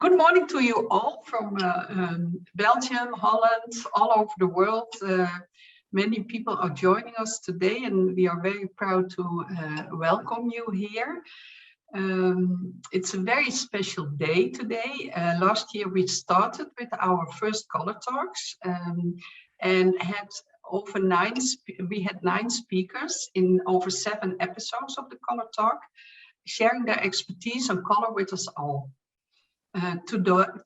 Good morning to you all from Belgium, Holland, all over the world. Many people are joining us today, and we are very proud to welcome you here. It's a very special day today. Last year we started with our first color talks and had over we had 9 speakers in over 7 episodes of the color talk, sharing their expertise on color with us all.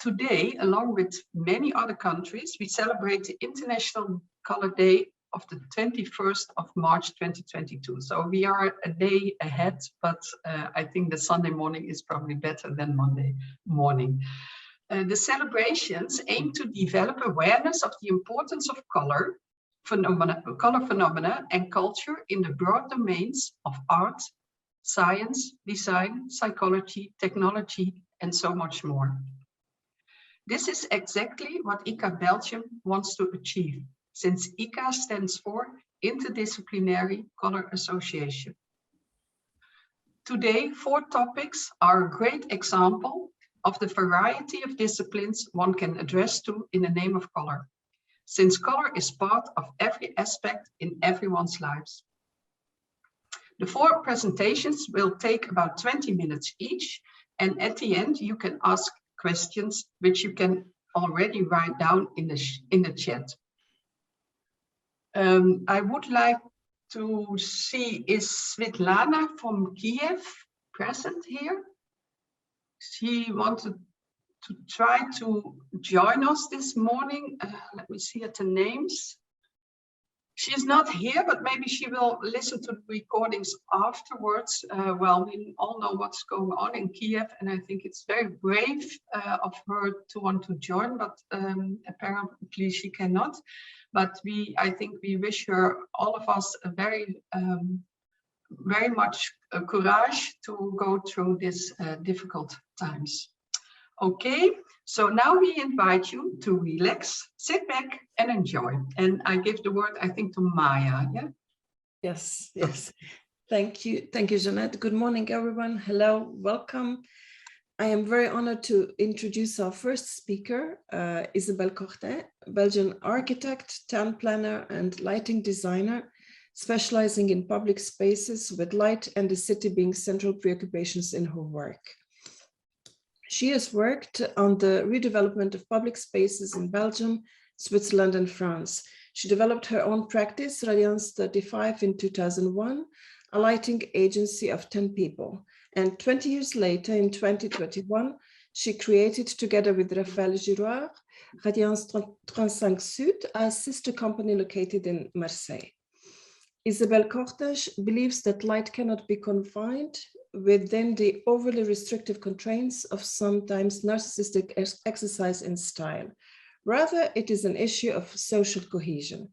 Today, along with many other countries, we celebrate the International Color Day of the 21st of March 2022. So we are a day ahead, but I think the Sunday morning is probably better than Monday morning. The celebrations aim to develop awareness of the importance of color phenomena and culture in the broad domains of art, science, design, psychology, technology, and so much more. This is exactly what ICA-Belgium wants to achieve, since ICA stands for Interdisciplinary Color Association. Today, 4 topics are a great example of the variety of disciplines one can address to in the name of color, since color is part of every aspect in everyone's lives. The 4 presentations will take about 20 minutes each, and at the end you can ask questions which you can already write down in the chat. I would like to see, is Svetlana from Kiev present here? She wanted to try to join us this morning. Let me see at the names. She's not here, but maybe she will listen to the recordings afterwards. Well, we all know what's going on in Kiev, and I think it's very brave of her to want to join, but apparently she cannot. But I think we wish her, all of us, a very much courage to go through these difficult times. Okay, so now we invite you to relax, sit back and enjoy. And I give the word, I think, to Maya. Yeah. Yes. Thank you, Jeanette. Good morning, everyone. Hello, welcome. I am very honored to introduce our first speaker, Isabelle Corten, Belgian architect, town planner, and lighting designer, specializing in public spaces, with light and the city being central preoccupations in her work. She has worked on the redevelopment of public spaces in Belgium, Switzerland, and France. She developed her own practice, Radiance 35, in 2001, a lighting agency of 10 people. And 20 years later, in 2021, she created, together with Raphaël Giroir, Radiance 35 Sud, a sister company located in Marseille. Isabelle Corten believes that light cannot be confined within the overly restrictive constraints of sometimes narcissistic exercise in style. Rather, it is an issue of social cohesion.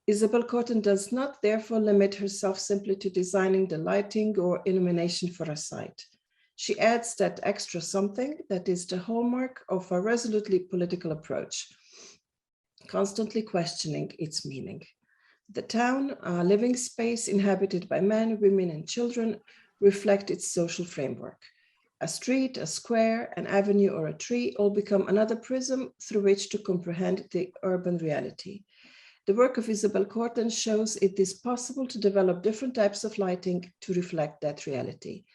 Isabelle Corten does not therefore limit herself simply to designing the lighting or illumination for a site. She adds that extra something that is the hallmark of a resolutely political approach, constantly questioning its meaning. The town, a living space inhabited by men, women, and children, reflect its social framework. A street, a square, an avenue, or a tree all become another prism through which to comprehend the urban reality. The work of Isabelle Corten shows it is possible to develop different types of lighting to reflect that reality.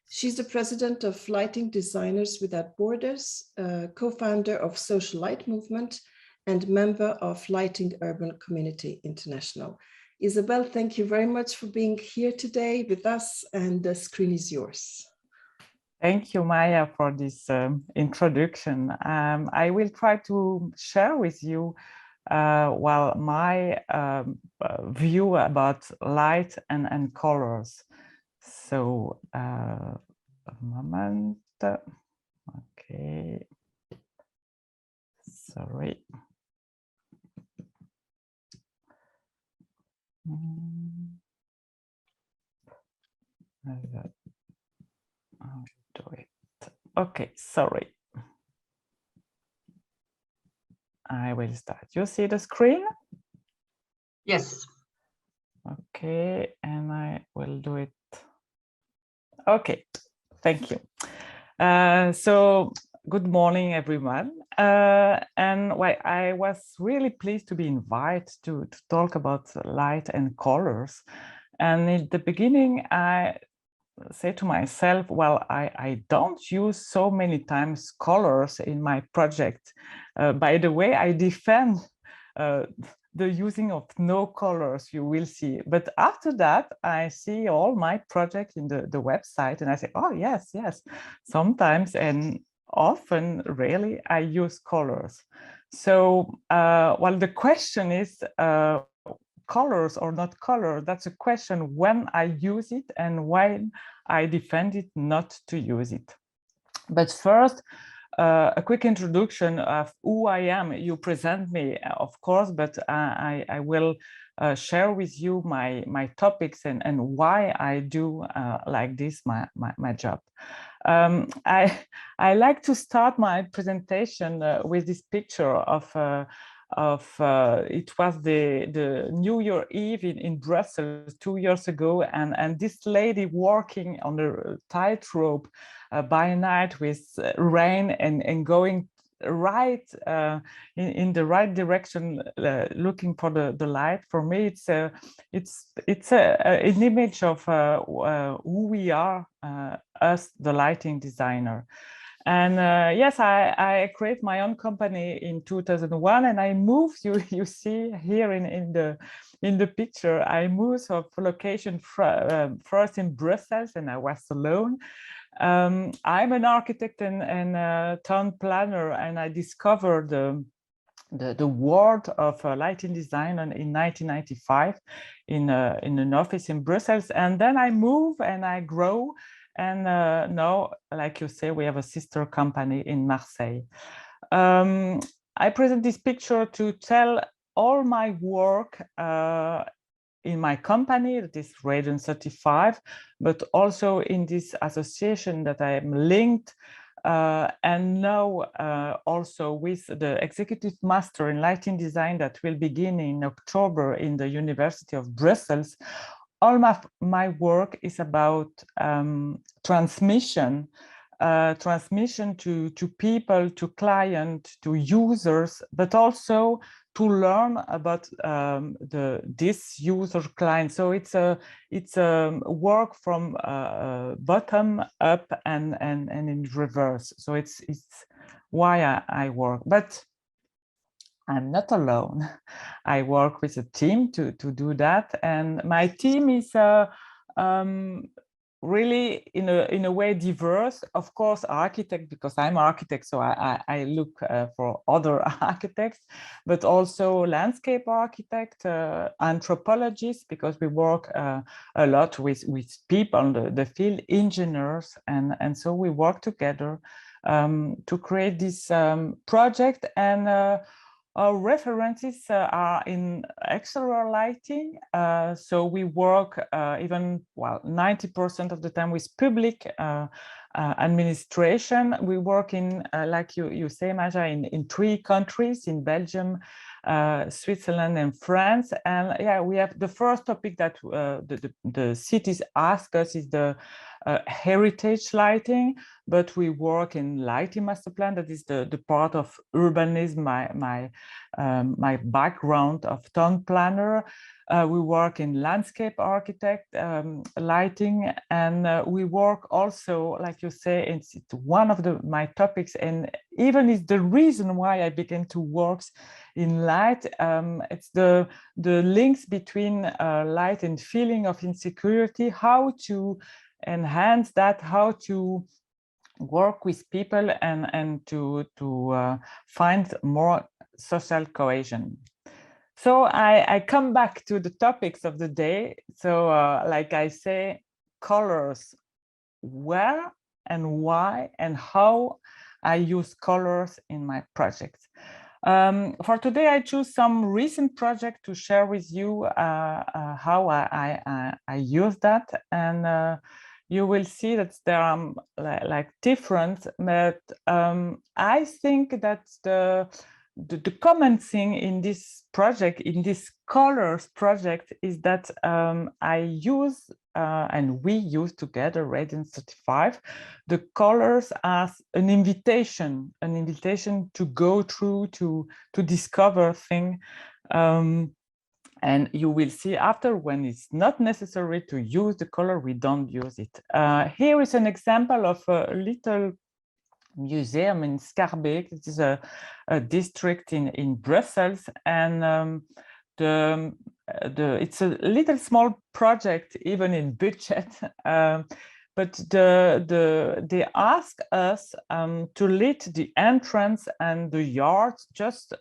She's the president of Lighting Designers Without Borders, co-founder of Social Light Movement, and member of Lighting Urban Community International. Isabelle, thank you very much for being here today with us, and the screen is yours. Thank you, Maya, for this introduction. I will try to share with you my view about light and colors. So, a moment. Okay. Sorry. I'll do it. Okay, sorry. I will start. You see the screen? Yes. Okay, and I will do it. Okay, thank you. So good morning, everyone. And well, I was really pleased to be invited to talk about light and colors. And in the beginning, I say to myself, well, I don't use so many times colors in my project. By the way, I defend the using of no colors, you will see. But after that, I see all my projects in the website and I say, oh, yes, sometimes and often, really, I use colors. So, well, the question is, colors or not color, that's a question when I use it and when I defend it not to use it. But first, a quick introduction of who I am. You present me, of course, but I will share with you my topics and why I do like this, my job. I like to start my presentation with this picture of it was the New Year Eve in Brussels 2 years ago, and this lady walking on the tightrope by night with rain and going right in the right direction, looking for the light. For me, it's an image of who we are as the lighting designer. And yes, I create my own company in 2001, and I moved. You see here in the picture, I moved of location first in Brussels, and I was alone. I'm an architect and town planner, and I discovered the world of lighting design in 1995 in an office in Brussels, and then I move and I grow. And now, like you say, we have a sister company in Marseille. I present this picture to tell all my work in my company, that is Radiant 35, but also in this association that I am linked, and now also with the Executive Master in Lighting Design that will begin in October in the University of Brussels. All my work is about transmission to people, to clients, to users, but also to learn about this user client. So it's a work from bottom up and in reverse. So it's why I work. But I'm not alone. I work with a team to do that, and my team is really in a way diverse. Of course, architect, because I'm architect, so I look for other architects, but also landscape architect, anthropologists, because we work a lot with people, the field engineers, and so we work together to create this project. And our references are in exterior lighting, so we work even, well, 90% of the time with public administration. We work in, like you say, Maja, in 3 countries, in Belgium, Switzerland and France. And yeah, we have the first topic that the cities ask us is the heritage lighting, but we work in lighting master plan. That is the part of urbanism, my background of town planner. We work in landscape architect, lighting, and we work also, like you say, it's one of my topics, and even is the reason why I began to work in light. It's the links between light and feeling of insecurity, how to enhance that, how to work with people and to find more social cohesion. So I come back to the topics of the day. So like I say, colors, where and why and how I use colors in my projects. For today, I choose some recent project to share with you how I use that, and you will see that there are like different, but I think that the common thing in this project, in this colors project, is that I use and we use together, Radiance 35, the colors as an invitation to go through, to discover things. And you will see after, when it's not necessary to use the color, we don't use it. Here is an example of a little museum in Schaerbeek. It is a district in Brussels, and it's a little small project, even in budget. But they ask us to lit the entrance and the yard just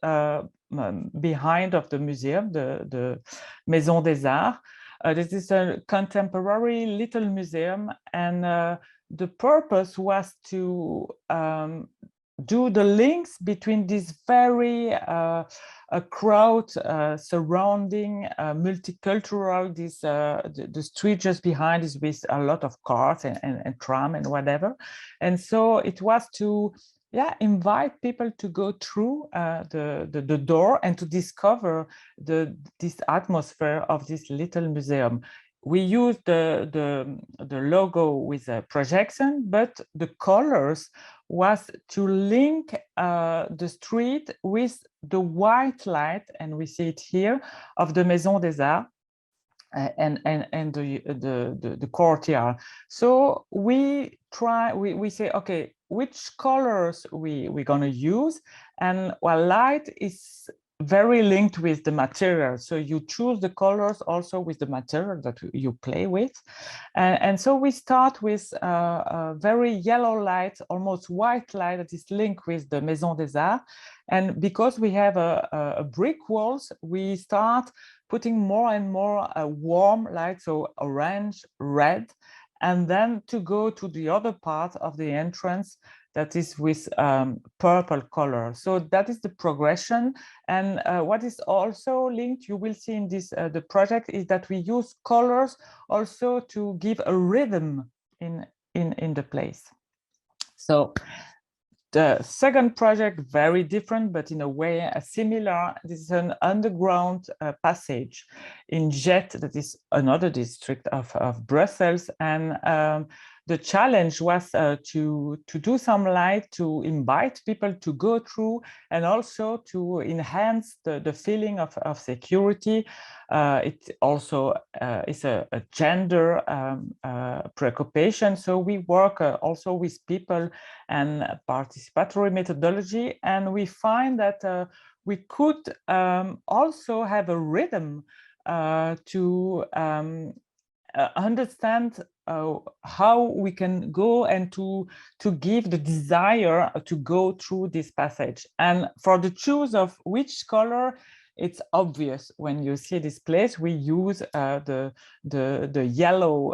behind of the museum, the Maison des Arts. This is a contemporary little museum, and the purpose was to do the links between this very a crowd surrounding multicultural, this the street just behind is with a lot of cars and tram and whatever. And so it was to invite people to go through the door and to discover this atmosphere of this little museum. We use the logo with a projection, but the colors was to link the street with the white light, and we see it here, of the Maison des Arts and the courtyard. So we say, okay, which colors we're gonna use, and well, light is very linked with the material. So you choose the colors also with the material that you play with. And so we start with a very yellow light, almost white light that is linked with the Maison des Arts. And because we have a brick walls, we start putting more and more warm light, so orange, red, and then to go to the other part of the entrance that is with purple color. So that is the progression. And what is also linked, you will see in this the project, is that we use colors also to give a rhythm in the place. So the second project, very different, but in a way similar. This is an underground passage in Jet, that is another district of Brussels. And the challenge was to do some light, to invite people to go through, and also to enhance the feeling of security. It also is a gender preoccupation. So we work also with people and participatory methodology, and we find that we could also have a rhythm to understand how we can go and to give the desire to go through this passage. And for the choose of which color, it's obvious when you see this place. We use the yellow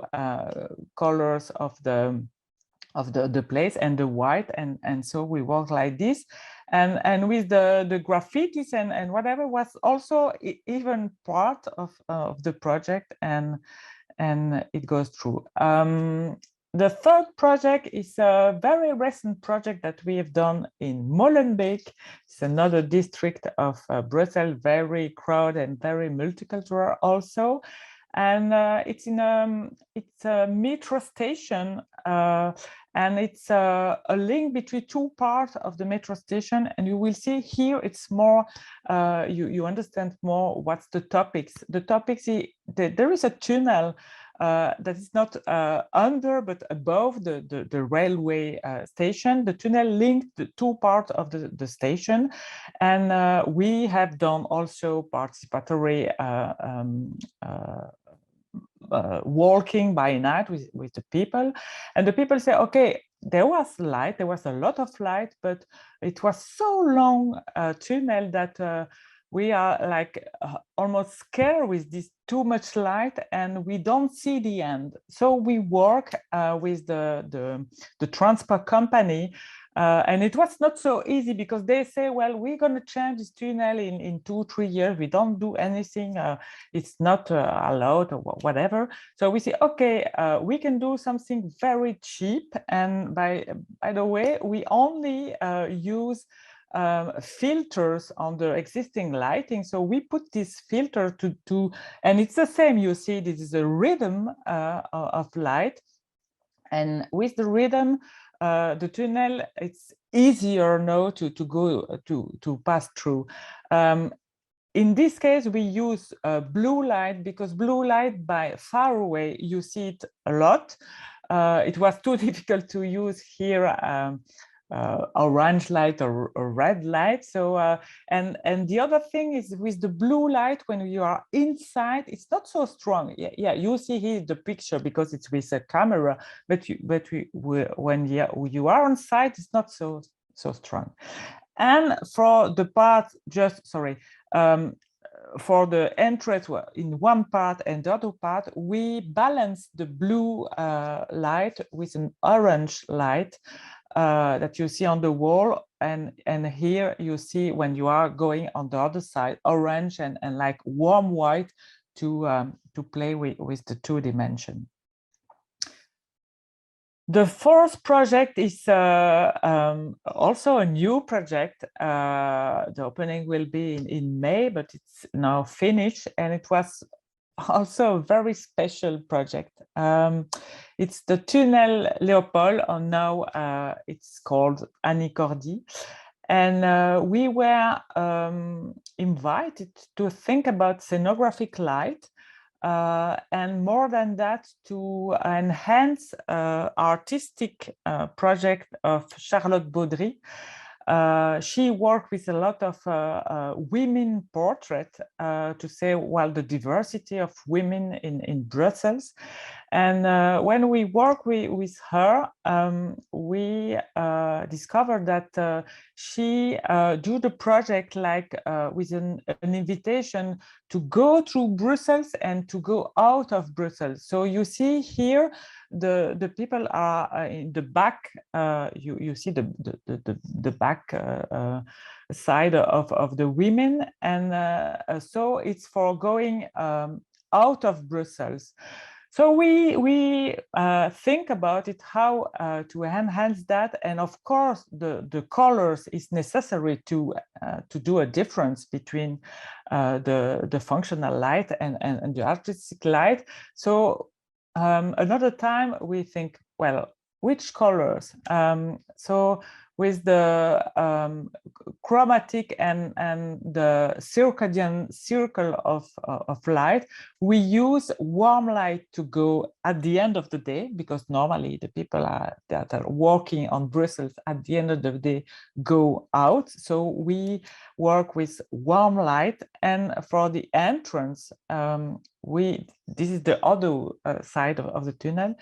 colors of the place and the white, and so we work like this. And with the graffitis and whatever was also even part of the project, and it goes through. The third project is a very recent project that we have done in Molenbeek. It's another district of Brussels, very crowded and very multicultural also. And it's a metro station, and it's a link between two parts of the metro station. And you will see here, it's more, you understand more what's the topics. The topics, there is a tunnel that is not under, but above the railway station. The tunnel linked the two parts of the station. And we have done also participatory walking by night with the people. And the people say, okay, there was light, there was a lot of light, but it was so long tunnel that we are like almost scared with this too much light, and we don't see the end. So we work with the transport company, and it was not so easy, because they say, well, we're going to change this tunnel in 2-3 years. We don't do anything. It's not allowed or whatever. So we say, okay, we can do something very cheap. And by the way, we only use filters on the existing lighting. So we put this filter and it's the same. You see, this is a rhythm of light. And with the rhythm, the tunnel, it's easier now to pass through. In this case, we use blue light because blue light by far away, you see it a lot. It was too difficult to use here orange light or red light. So and the other thing is with the blue light, when you are inside, it's not so strong. Yeah, you see here the picture because it's with a camera, but when you are on site, it's not so strong. And for the part, for the entrance in one part and the other part, we balance the blue light with an orange light that you see on the wall, and here you see when you are going on the other side, orange and like warm white to play with the 2-dimension. The fourth project is also a new project. The opening will be in May, but it's now finished, and it was also a very special project. It's the Tunnel Léopold, and now it's called Annie Cordy. And we were invited to think about scenographic light, and more than that, to enhance artistic project of Charlotte Baudry. She worked with a lot of women portrait to say, well, the diversity of women in Brussels. And when we work with her, we discovered that she do the project like with an invitation to go through Brussels and to go out of Brussels. So you see here, the people are in the back. You see the back side of the women, and so it's for going out of Brussels. So we think about it, how to enhance that, and of course the colors is necessary to do a difference between the functional light and the artistic light. So another time we think, well, which colors? So with the chromatic and the circadian circle of light, we use warm light to go at the end of the day, because normally the people that are working on Brussels at the end of the day go out. So we work with warm light, and for the entrance, this is the other side of the tunnel.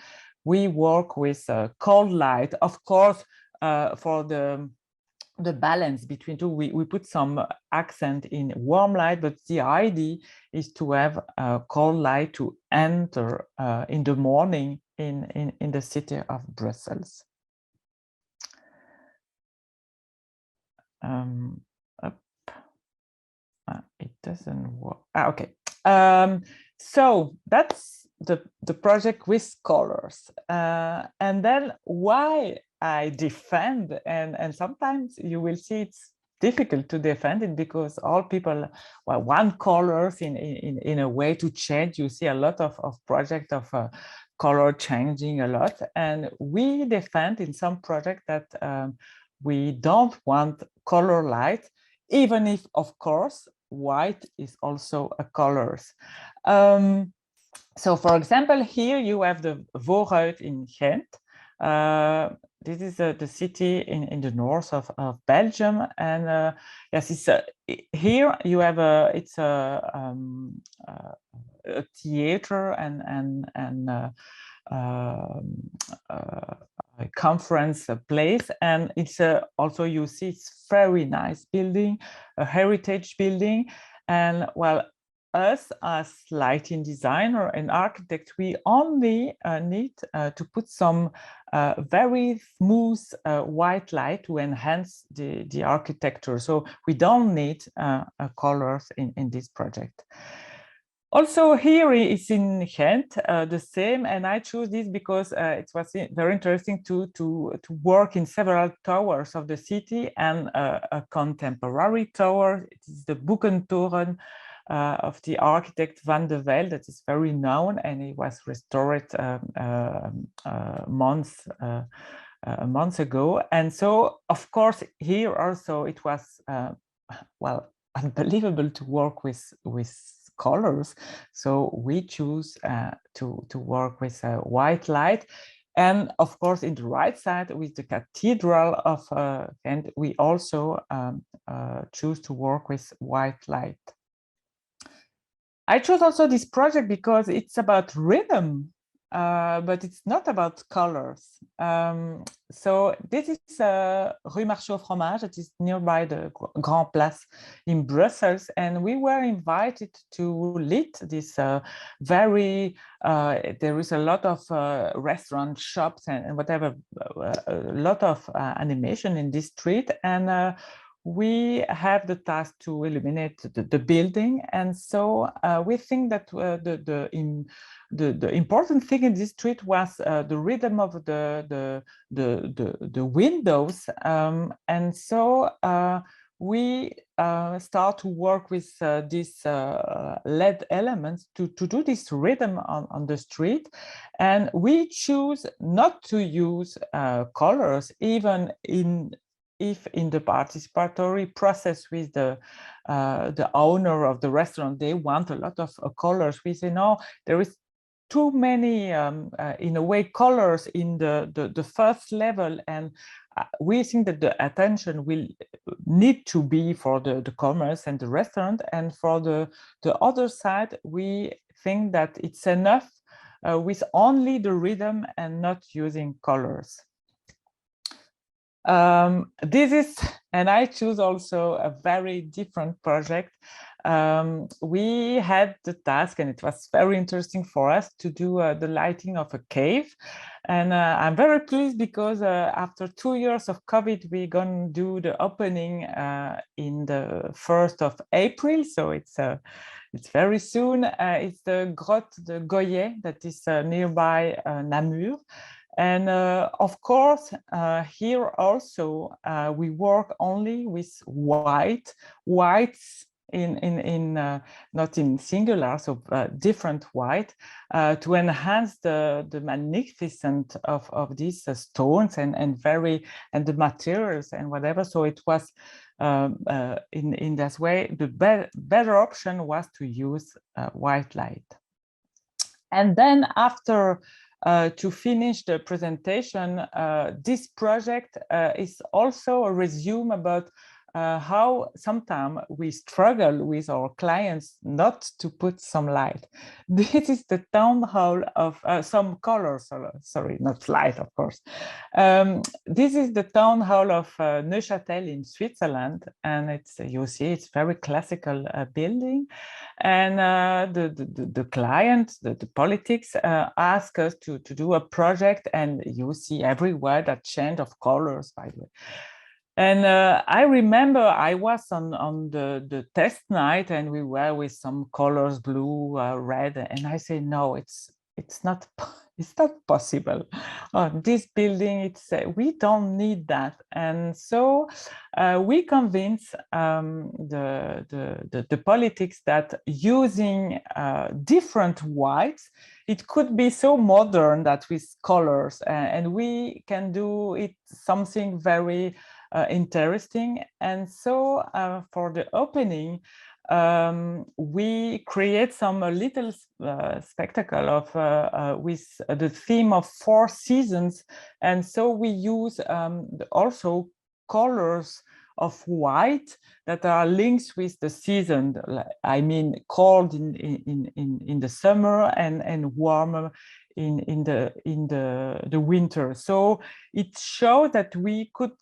We work with cold light, of course. For the balance between two, we put some accent in warm light, but the idea is to have cold light to enter in the morning in the city of Brussels. It doesn't work. Okay. So that's the project with colors, and then why I defend, and sometimes you will see it's difficult to defend it because all people want colors in a way to change. You see a lot of projects of color changing a lot, and we defend in some projects that we don't want color light, even if of course white is also a colors. So for example, here you have the Vooruit in Ghent. This is the city in the north of Belgium, and yes, it's here you have a theater and a conference place, and it's also, you see, it's very nice building, a heritage building, and well, us as lighting designer and architect, we only need to put some very smooth white light to enhance the architecture. So we don't need colors in this project. Also here is in Ghent, the same, and I choose this because it was very interesting to work in several towers of the city, and a contemporary tower. It is the Boekentoren of the architect Van de Velde, that is very known, and it was restored months ago. And so, of course, here also it was well, unbelievable to work with colors. So we choose to work with white light. And of course, in the right side with the Cathedral of Ghent, we also choose to work with white light. I chose also this project because it's about rhythm, but it's not about colors. So this is Rue Marché au Fromage. It is nearby the Grand Place in Brussels, and we were invited to lead this there is a lot of restaurant shops and whatever, a lot of animation in this street, and we have the task to illuminate the building. And so we think that the important thing in this street was the rhythm of the windows. And so we start to work with these LED elements to do this rhythm on the street. And we choose not to use colors, even if in the participatory process with the owner of the restaurant, they want a lot of colors. We say, no, there is too many, in a way, colors in the first level, and we think that the attention will need to be for the commerce and the restaurant, and for the other side, we think that it's enough with only the rhythm and not using colors. This is, and I choose also a very different project. We had the task, and it was very interesting for us to do the lighting of a cave. And I'm very pleased because after 2 years of COVID, we're going to do the opening in the 1st of April. So it's very soon. It's the Grotte de Goyet that is nearby Namur. And of course, here also we work only with whites in not in singular, so different white, to enhance the magnificence of these stones and the materials and whatever. So it was in this way the better option was to use white light. And then after to finish the presentation, this project is also a resume about how sometimes we struggle with our clients not to put some light. This is the town hall of some colors, sorry, not light, of course. This is the town hall of Neuchâtel in Switzerland, and it's, you see, it's very classical building. And the client, the politics ask us to do a project, and you see everywhere that change of colors, by the way. And I remember I was on the test night, and we were with some colors, blue, red, and I say, no, it's not possible. This building, we don't need that. And so we convince the politics that using different whites, it could be so modern that with colors, and we can do it something very interesting. And so for the opening, we create some little spectacle of with the theme of 4 seasons. And so we use also colors of white that are linked with the season. I mean, cold in the summer and warmer in the winter. So it shows that we could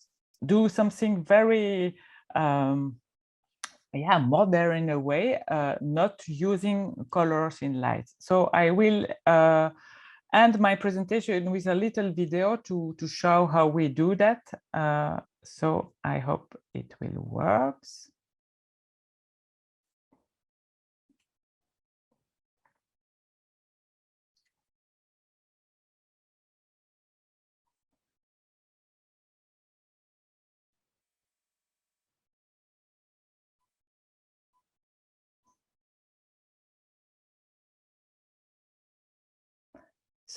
do something very modern in a way, not using colors in light. So I will end my presentation with a little video to show how we do that. So I hope it will work.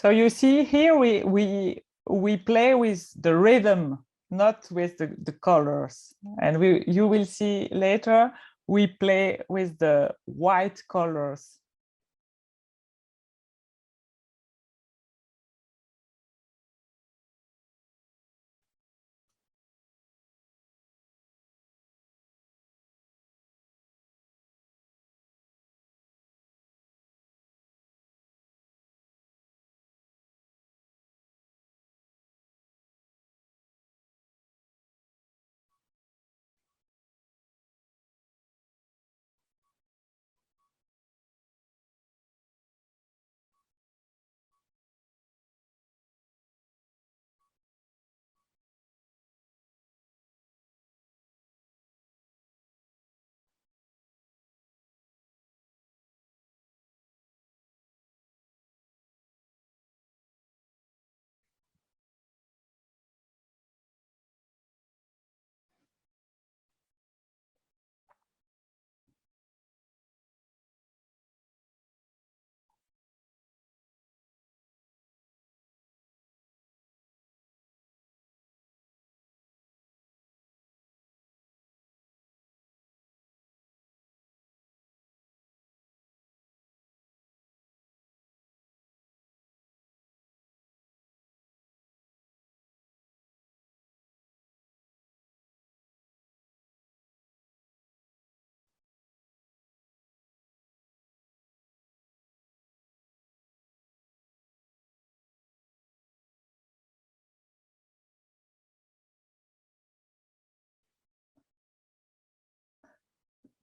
So you see here we play with the rhythm, not with the colors. And you will see later we play with the white colors.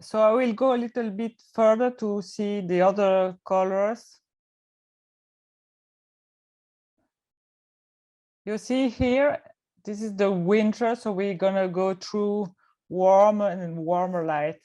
So I will go a little bit further to see the other colors. You see here, this is the winter, so we're gonna go through warmer and warmer light.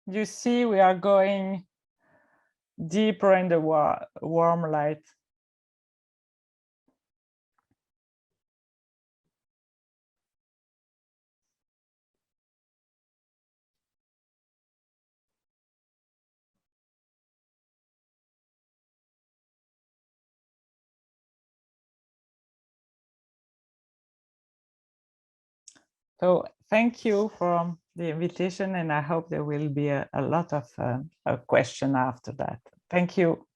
You see, we are going deeper in the warm light. So thank you for the invitation, and I hope there will be a lot of question after that. Thank you.